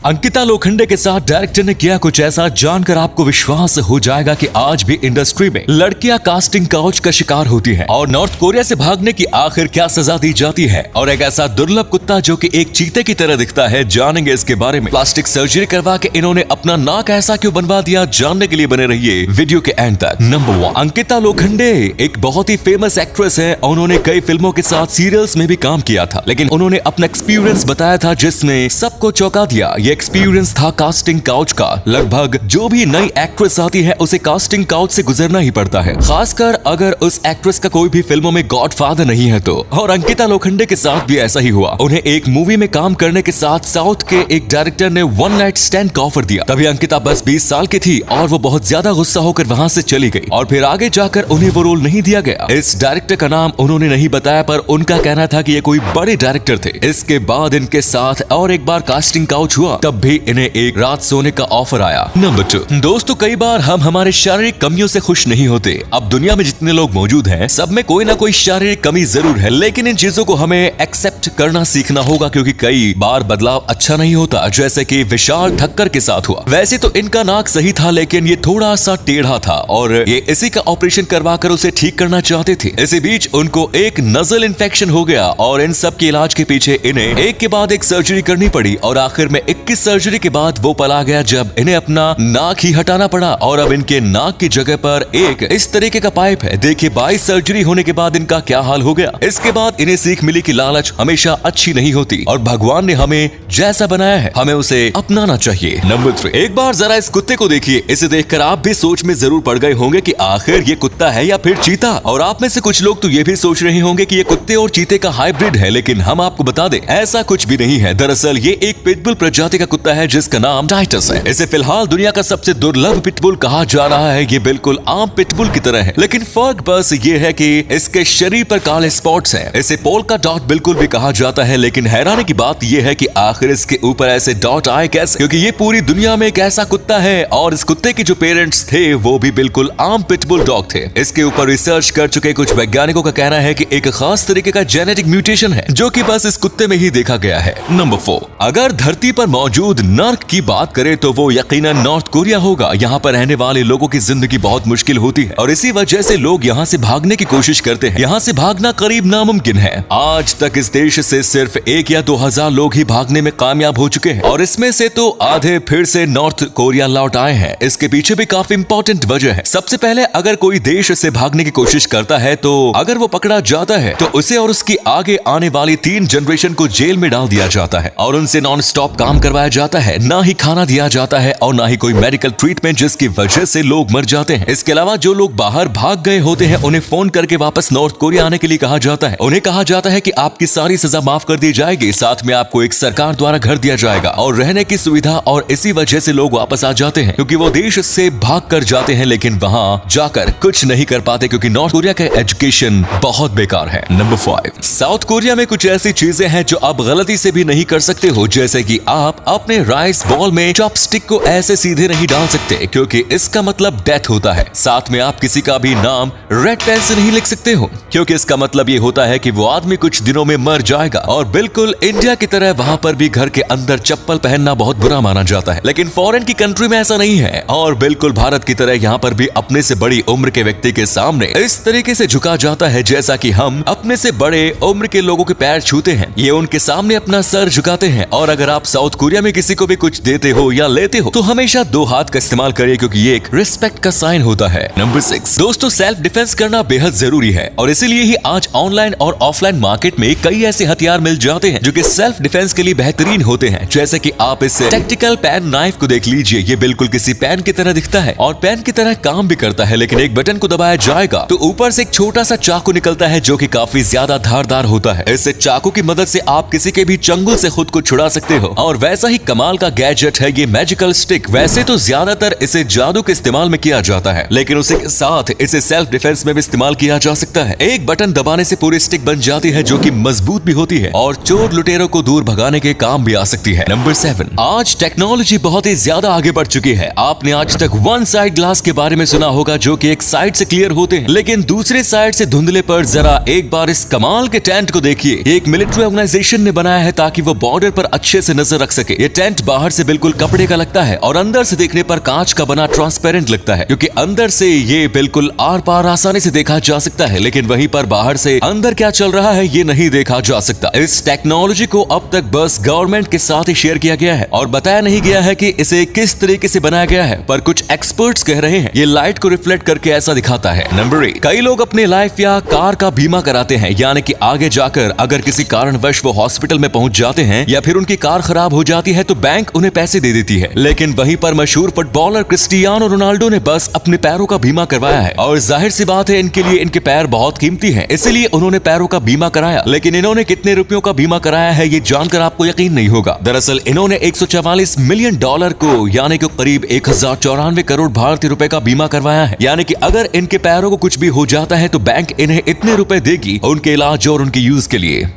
अंकिता लोखंडे के साथ डायरेक्टर ने किया कुछ ऐसा जानकर आपको विश्वास हो जाएगा कि आज भी इंडस्ट्री में लड़कियां कास्टिंग काउच का शिकार होती हैं और नॉर्थ कोरिया से भागने की आखिर क्या सजा दी जाती है और एक ऐसा दुर्लभ कुत्ता जो कि एक चीते की तरह दिखता है, जानेंगे इसके बारे में। प्लास्टिक सर्जरी करवा के इन्होंने अपना नाक ऐसा क्यों बनवा दिया, जानने के लिए बने रहिए वीडियो के एंड तक। नंबर 1, अंकिता लोखंडे एक बहुत ही फेमस एक्ट्रेस है। उन्होंने कई फिल्मों के साथ सीरियल्स में भी काम किया था, लेकिन उन्होंने अपना एक्सपीरियंस बताया था जिसने सबको चौंका दिया। ये एक्सपीरियंस था कास्टिंग काउच का। लगभग जो भी नई एक्ट्रेस आती है उसे कास्टिंग काउच से गुजरना ही पड़ता है, खासकर अगर उस एक्ट्रेस का कोई भी फिल्मों में गॉडफादर नहीं है तो। और अंकिता लोखंडे के साथ भी ऐसा ही हुआ। उन्हें एक मूवी में काम करने के साथ साउथ के एक डायरेक्टर ने वन नाइट स्टैंड का ऑफर दिया। तभी अंकिता बस 20 साल की थी और वो बहुत ज्यादा गुस्सा होकर वहां से चली गई और फिर आगे जाकर उन्हें वो रोल नहीं दिया गया। इस डायरेक्टर का नाम उन्होंने नहीं बताया, पर उनका कहना था कि ये कोई बड़े डायरेक्टर थे। इसके बाद इनके साथ और एक बार कास्टिंग काउच हुआ, तब भी इन्हें एक रात सोने का ऑफर आया। नंबर 2, दोस्तों कई बार हम हमारे शारीरिक कमियों से खुश नहीं होते। अब दुनिया में जितने लोग मौजूद हैं, सब में कोई ना कोई शारीरिक कमी जरूर है, लेकिन इन चीजों को हमें एक्सेप्ट करना सीखना होगा, क्योंकि कई बार बदलाव अच्छा नहीं होता, जैसे कि विशाल ठक्कर के साथ हुआ। वैसे तो इनका नाक सही था, लेकिन ये थोड़ा सा टेढ़ा था और ये इसी का ऑपरेशन करवाकर उसे ठीक करना चाहते थे। इसी बीच उनको एक नजल इन्फेक्शन हो गया और इन सब के इलाज के पीछे इन्हें एक के बाद एक सर्जरी करनी पड़ी और आखिर में 21 सर्जरी के बाद वो पल आ गया जब इन्हें अपना नाक ही हटाना पड़ा और अब इनके नाक की जगह पर एक इस तरीके का पाइप है। देखिए 22 सर्जरी होने के बाद इनका क्या हाल हो गया। इसके बाद इन्हें सीख मिली कि लालच हमेशा अच्छी नहीं होती और भगवान ने हमें जैसा बनाया है हमें उसे अपनाना चाहिए। नंबर 3, एक बार जरा इस कुत्ते को देखिए। इसे देखकर आप भी सोच में जरूर पड़ गए होंगे कि आखिर ये कुत्ता है या फिर चीता। और आप में से कुछ लोग तो ये भी सोच रहे होंगे कि ये कुत्ते और चीते का हाइब्रिड है, लेकिन हम आपको बता दें ऐसा कुछ भी नहीं है। दरअसल ये एक पिटबुल प्रजाति का कुत्ता है जिसका नाम टाइटस है। इसे फिलहाल दुनिया का सबसे दुर्लभ पिटबुल कहा जा रहा है। ये बिल्कुल आम पिटबुल की तरह है, लेकिन फर्क बस ये है कि इसके शरीर पर काले स्पॉट्स हैं। इसे पोल्का डॉट बिल्कुल भी कहा जाता है, लेकिन हैरानी की बात ये है कि आखिर इसके ऊपर ऐसे डॉट आए कैसे, क्योंकि ये पूरी दुनिया में एक ऐसा कुत्ता है और इस कुत्ते के जो पेरेंट्स थे वो भी बिल्कुल आम पिटबुल डॉग थे। इसके ऊपर रिसर्च कर चुके कुछ वैज्ञानिकों का कहना है कि एक खास तरीके का जेनेटिक म्यूटेशन है जो कि बस इस कुत्ते में ही देखा गया है। नंबर 4, अगर धरती पर मौजूद नर्क की बात करें तो वो यकीनन नॉर्थ कोरिया होगा। यहाँ पर रहने वाले लोगों की जिंदगी बहुत मुश्किल होती है और इसी वजह से लोग यहाँ से भागने की कोशिश करते हैं। यहाँ से भागना करीब नामुमकिन है। आज तक इस देश से सिर्फ 1 या 2 हजार लोग ही भागने में कामयाब हो चुके हैं और इसमें से तो आधे फिर से नॉर्थ कोरिया लौट आए हैं। इसके पीछे भी काफी इंपॉर्टेंट वजह है। सबसे पहले अगर कोई देश से भागने की कोशिश करता है तो अगर वो पकड़ा जाता है तो उसे और उसकी आगे आने वाली 3 जनरेशन को जेल में डाल दिया जाता है और उनसे नॉन स्टॉप काम करवाया जाता है। ना ही खाना दिया जाता है और ना ही कोई मेडिकल ट्रीटमेंट, जिसकी वजह से लोग मर जाते हैं। इसके अलावा जो लोग बाहर भाग गए होते हैं उन्हें फोन करके वापस नॉर्थ कोरिया आने के लिए कहा जाता है। उन्हें कहा जाता है कि आपकी सारी सजा माफ कर दी जाएगी, साथ में आपको एक सरकार द्वारा घर दिया जाएगा और रहने की सुविधा। और इसी वजह से लोग वापस आ जाते हैं क्योंकि वो देश से भाग कर जाते हैं, लेकिन वहाँ जाकर कुछ नहीं कर पाते क्योंकि नॉर्थ कोरिया का एजुकेशन बहुत बेकार है। नंबर 5, साउथ कोरिया में कुछ ऐसी चीजें हैं जो आप गलती से भी नहीं कर सकते हो, जैसे कि आप अपने राइस बॉल में चॉपस्टिक को ऐसे सीधे नहीं डाल सकते क्योंकि इसका मतलब डेथ होता है। साथ में आप किसी का भी नाम रेड पेन से नहीं लिख सकते हो क्योंकि इसका मतलब ये होता है कि वो आदमी कुछ दिनों में मर जाएगा। और बिल्कुल इंडिया की तरह वहाँ पर भी घर के अंदर चप्पल पहनना बहुत बुरा माना जाता है, लेकिन फॉरेन की कंट्री में ऐसा नहीं है। और बिल्कुल भारत की तरह यहाँ पर भी अपने से बड़ी उम्र के व्यक्ति के सामने इस तरीके से झुका जाता है जैसा कि हम अपने से बड़े उम्र के लोगों के पैर छूते हैं, ये उनके सामने अपना सर झुकाते हैं। और अगर आप साउथ कोरिया में किसी को भी कुछ देते हो या लेते हो तो हमेशा 2 हाथ का इस्तेमाल करिए क्योंकि ये एक रिस्पेक्ट का साइन होता है। नंबर 6, दोस्तों सेल्फ डिफेंस करना बेहद जरूरी है और इसीलिए ही आज ऑनलाइन और ऑफलाइन मार्केट में कई ऐसे हथियार मिल जाते हैं जो कि सेल्फ डिफेंस के लिए बेहतरीन होते हैं। जैसे कि आप इस टैक्टिकल पेन नाइफ को देख लीजिए। ये बिल्कुल किसी पेन की तरह दिखता है और पेन की तरह काम भी करता है, लेकिन एक बटन को दबाया जाएगा तो ऊपर से एक छोटा सा चाकू निकलता है जो कि काफी ज्यादा धारदार होता है। इस चाकू की मदद से आप किसी के भी चंगुल से खुद को छुड़ा सकते हो। और वैसा ही कमाल का गैजेट है ये मैजिकल स्टिक। वैसे तो ज्यादातर इसे जादू के इस्तेमाल में किया जाता है, लेकिन उसी के साथ इसे सेल्फ डिफेंस में भी इस्तेमाल किया जा सकता है। एक बटन दबाने से पूरी स्टिक बन जाती है जो कि मजबूत भी होती है और चोर लुटेरों को दूर भगाने के काम भी आ सकती है। नंबर 7, आज टेक्नोलॉजी बहुत ही ज्यादा आगे बढ़ चुकी है। आपने आज तक वन साइड ग्लास के बारे में सुना होगा जो कि एक साइड से क्लियर होते हैं लेकिन दूसरे साइड से धुंधले। पर जरा एक बार इस कमाल के टेंट को देखिए। एक मिलिट्री ऑर्गेनाइजेशन ने बनाया है ताकि वो बॉर्डर पर अच्छे से नजर रख सके ये टेंट बाहर से बिल्कुल कपड़े का लगता है और अंदर से देखने पर कांच का बना ट्रांसपेरेंट लगता है, क्योंकि अंदर से ये बिल्कुल आर पार आसानी से देखा जा सकता है, लेकिन वहीं पर बाहर से अंदर क्या चल रहा है ये नहीं देखा जा सकता। इस टेक्नोलॉजी को अब तक बस गवर्नमेंट के साथ ही शेयर किया गया है और बताया नहीं गया है कि इसे किस तरीके से बनाया गया है, पर कुछ एक्सपर्ट्स कह रहे हैं ये लाइट को रिफ्लेक्ट करके ऐसा दिखाता है। नंबर 1, कई लोग अपने लाइफ या कार का बीमा कराते हैं, यानी कि आगे जाकर अगर किसी कारणवश वो हॉस्पिटल में पहुंच जाते हैं या फिर उनकी कार खराब हो जाती है तो बैंक उन्हें पैसे दे देती है। लेकिन वहीं पर मशहूर फुटबॉलर क्रिस्टियानो रोनाल्डो ने बस अपने पैरों का बीमा करवाया है और जाहिर सी बात है इनके लिए इनके पैर बहुत कीमती हैं, इसलिए उन्होंने पैरों का बीमा कराया। लेकिन इन्होंने कितने रुपयों का बीमा कराया है ये जानकर आपको यकीन नहीं होगा। दरअसल इन्होंने $144 मिलियन को यानी कि करीब 1094 करोड़ भारतीय रुपए का बीमा करवाया है। यानी कि अगर इनके पैरों को कुछ भी हो जाता है तो बैंक इन्हें इतने रुपए देगी उनके इलाज और उनके यूज के लिए।